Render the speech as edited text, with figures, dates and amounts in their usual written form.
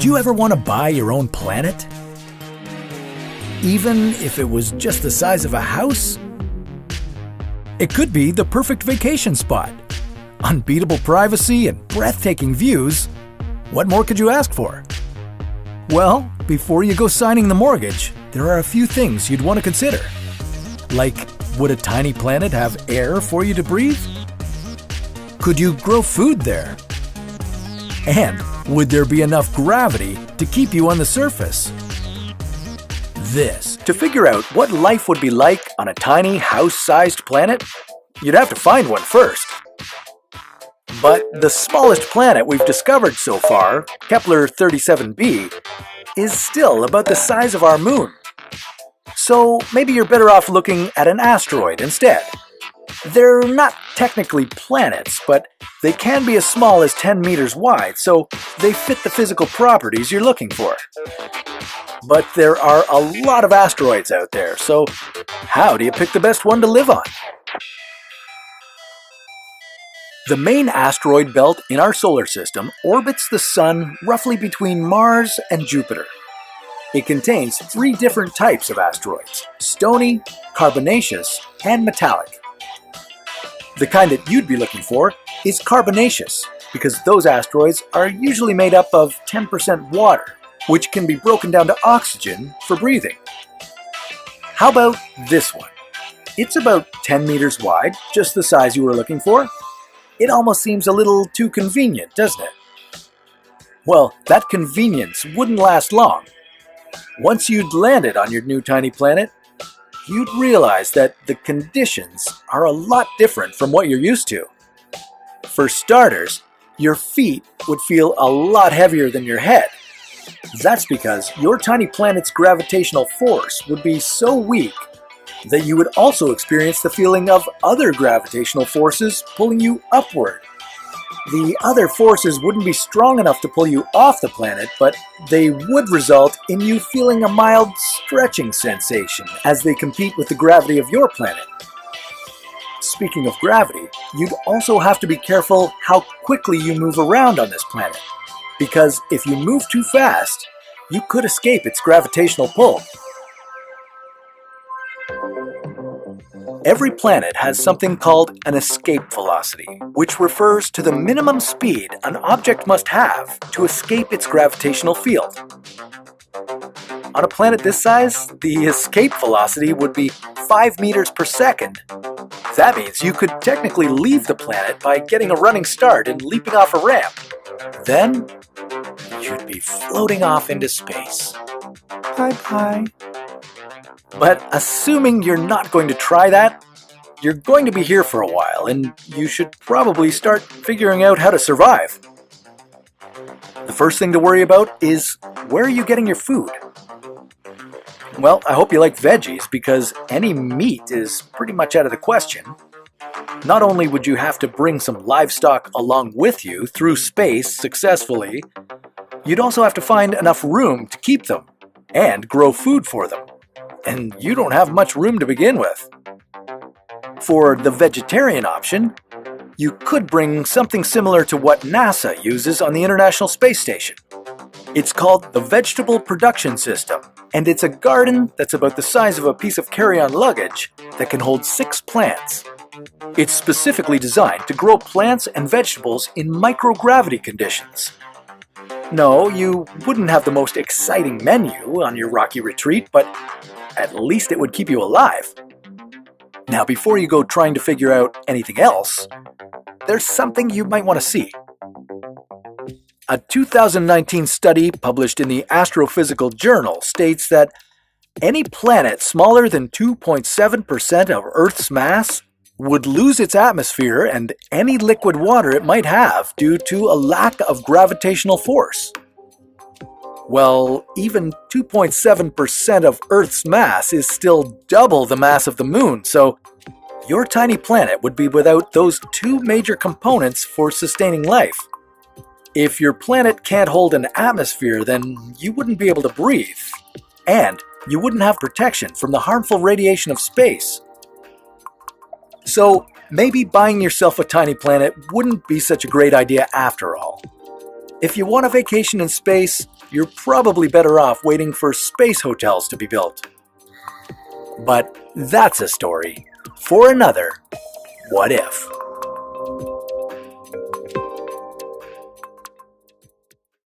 Would you ever want to buy your own planet? Even if it was just the size of a house? It could be the perfect vacation spot. Unbeatable privacy and breathtaking views. What more could you ask for? Well, before you go signing the mortgage, there are a few things you'd want to consider. Like, would a tiny planet have air for you to breathe? Could you grow food there? And would there be enough gravity to keep you on the surface? To figure out what life would be like on a tiny house-sized planet, you'd have to find one first. But the smallest planet we've discovered so far, Kepler 37b, is still about the size of our moon. So maybe you're better off looking at an asteroid instead. They're not technically planets, but they can be as small as 10 meters wide, so they fit the physical properties you're looking for. But there are a lot of asteroids out there, so how do you pick the best one to live on? The main asteroid belt in our solar system orbits the Sun roughly between Mars and Jupiter. It contains 3 different types of asteroids: stony, carbonaceous, and metallic. The kind that you'd be looking for is carbonaceous, because those asteroids are usually made up of 10% water, which can be broken down to oxygen for breathing. How about this one? It's about 10 meters wide, just the size you were looking for. It almost seems a little too convenient, doesn't it? Well, that convenience wouldn't last long. Once you'd landed on your new tiny planet, you'd realize that the conditions are a lot different from what you're used to. For starters, your feet would feel a lot heavier than your head. That's because your tiny planet's gravitational force would be so weak that you would also experience the feeling of other gravitational forces pulling you upward. The other forces wouldn't be strong enough to pull you off the planet, but they would result in you feeling a mild stretching sensation as they compete with the gravity of your planet. Speaking of gravity, you'd also have to be careful how quickly you move around on this planet, because if you move too fast, you could escape its gravitational pull. Every planet has something called an escape velocity, which refers to the minimum speed an object must have to escape its gravitational field. On a planet this size, the escape velocity would be 5 meters per second. That means you could technically leave the planet by getting a running start and leaping off a ramp. Then, you'd be floating off into space. Bye-bye. But assuming you're not going to try that, you're going to be here for a while, and you should probably start figuring out how to survive. The first thing to worry about is, where are you getting your food? Well, I hope you like veggies, because any meat is pretty much out of the question. Not only would you have to bring some livestock along with you through space successfully, you'd also have to find enough room to keep them, and grow food for them. And you don't have much room to begin with. For the vegetarian option, you could bring something similar to what NASA uses on the International Space Station. It's called the Vegetable Production System, and it's a garden that's about the size of a piece of carry-on luggage that can hold 6 plants. It's specifically designed to grow plants and vegetables in microgravity conditions. No, you wouldn't have the most exciting menu on your rocky retreat, but at least it would keep you alive. Now, before you go trying to figure out anything else, there's something you might want to see. A 2019 study published in the Astrophysical Journal states that any planet smaller than 2.7% of Earth's mass would lose its atmosphere and any liquid water it might have due to a lack of gravitational force. Well, even 2.7% of Earth's mass is still double the mass of the Moon, so your tiny planet would be without those 2 major components for sustaining life. If your planet can't hold an atmosphere, then you wouldn't be able to breathe, and you wouldn't have protection from the harmful radiation of space. So maybe buying yourself a tiny planet wouldn't be such a great idea after all. If you want a vacation in space, you're probably better off waiting for space hotels to be built. But that's a story for another What If.